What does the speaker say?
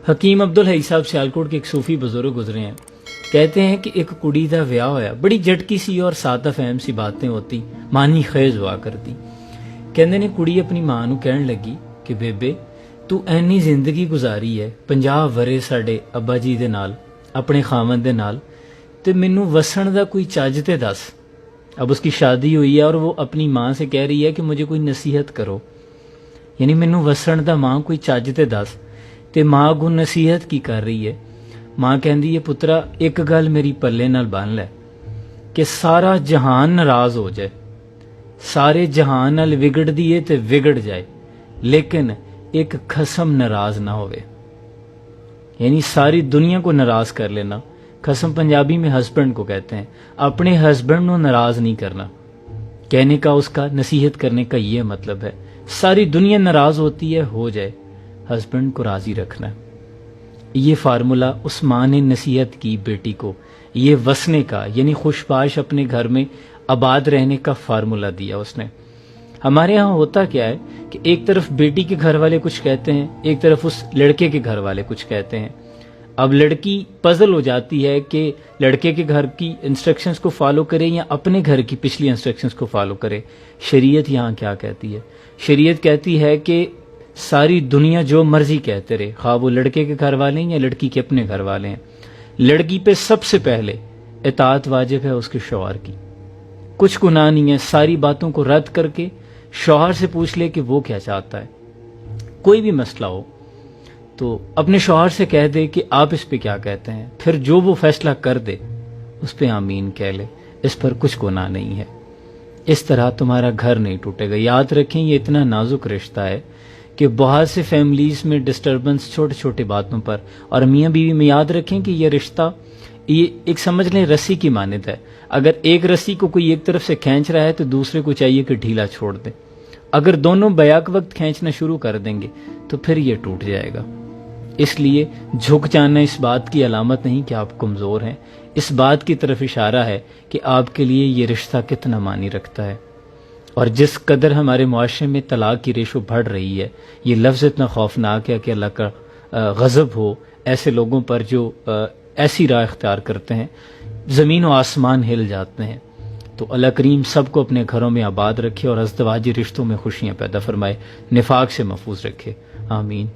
حکیم عبدالحی صاحب سیالکوٹ کے ایک صوفی بزرگ گزرے ہیں. کہتے ہیں کہ ایک کڑی دا ویاہ ہویا, بڑی جٹکی سی اور سادہ فہم سی باتیں ہوتی, مانی خیز ہوا کرتی. کہندے نے کڑی اپنی ماں نو کہن لگی کہ بیبے تو اینی زندگی گزاری ہے 50 ورے ساڈے ابا جی دے نال اپنے خاوند دے نال, تے مینوں وسن دا کوئی چج تے دس. اب اس کی شادی ہوئی ہے اور وہ اپنی ماں سے کہہ رہی ہے کہ مجھے کوئی نصیحت کرو, یعنی مینوں وسن دا ماں کوئی چج تے دس. تے ماں کو نصیحت کی کر رہی ہے. ماں کہندی ہے پترا ایک گل میری پلے نال بن لے کہ سارا جہان ناراض ہو جائے, سارے جہان نال وگڑ دیے تے وگڑ جائے, لیکن ایک خصم ناراض نہ ہوئے. یعنی ساری دنیا کو ناراض کر لینا. خصم پنجابی میں ہسبینڈ کو کہتے ہیں. اپنے ہسبینڈ کو ناراض نہیں کرنا. کہنے کا اس کا نصیحت کرنے کا یہ مطلب ہے, ساری دنیا ناراض ہوتی ہے ہو جائے, ہسبینڈ کو راضی رکھنا ہے. یہ فارمولہ اس ماں نے نصیحت کی بیٹی کو, یہ وسنے کا یعنی خوش باش اپنے گھر میں آباد رہنے کا فارمولہ دیا اس نے. ہمارے ہاں ہوتا کیا ہے کہ ایک طرف بیٹی کے گھر والے کچھ کہتے ہیں, ایک طرف اس لڑکے کے گھر والے کچھ کہتے ہیں. اب لڑکی پزل ہو جاتی ہے کہ لڑکے کے گھر کی انسٹرکشنز کو فالو کرے یا اپنے گھر کی پچھلی انسٹرکشنز کو فالو کرے. شریعت یہاں کیا کہتی ہے؟ شریعت کہتی ہے کہ ساری دنیا جو مرضی کہتے رہے, خواہ وہ لڑکے کے گھر والے ہیں یا لڑکی کے اپنے گھر والے ہیں, لڑکی پہ سب سے پہلے اطاعت واجب ہے اس کے شوہر کی. کچھ گناہ نہیں ہے, ساری باتوں کو رد کر کے شوہر سے پوچھ لے کہ وہ کیا چاہتا ہے. کوئی بھی مسئلہ ہو تو اپنے شوہر سے کہہ دے کہ آپ اس پہ کیا کہتے ہیں, پھر جو وہ فیصلہ کر دے اس پہ آمین کہہ لے, اس پر کچھ گناہ نہیں ہے. اس طرح تمہارا گھر نہیں ٹوٹے گا. یاد رکھیں یہ اتنا نازک رشتہ ہے کہ بہت سے فیملیز میں ڈسٹربنس چھوٹے چھوٹے باتوں پر, اور میاں بیوی میں یاد رکھیں کہ یہ رشتہ یہ ایک سمجھ لیں رسی کی مانند ہے. اگر ایک رسی کو کوئی ایک طرف سے کھینچ رہا ہے تو دوسرے کو چاہیے کہ ڈھیلا چھوڑ دے. اگر دونوں بیک وقت کھینچنا شروع کر دیں گے تو پھر یہ ٹوٹ جائے گا. اس لیے جھک جانا اس بات کی علامت نہیں کہ آپ کمزور ہیں, اس بات کی طرف اشارہ ہے کہ آپ کے لیے یہ رشتہ کتنا معنی رکھتا ہے. اور جس قدر ہمارے معاشرے میں طلاق کی ریشو بڑھ رہی ہے, یہ لفظ اتنا خوفناک ہے کہ اللہ کا غضب ہو ایسے لوگوں پر جو ایسی راہ اختیار کرتے ہیں, زمین و آسمان ہل جاتے ہیں. تو اللہ کریم سب کو اپنے گھروں میں آباد رکھے اور ازدواجی رشتوں میں خوشیاں پیدا فرمائے, نفاق سے محفوظ رکھے. آمین.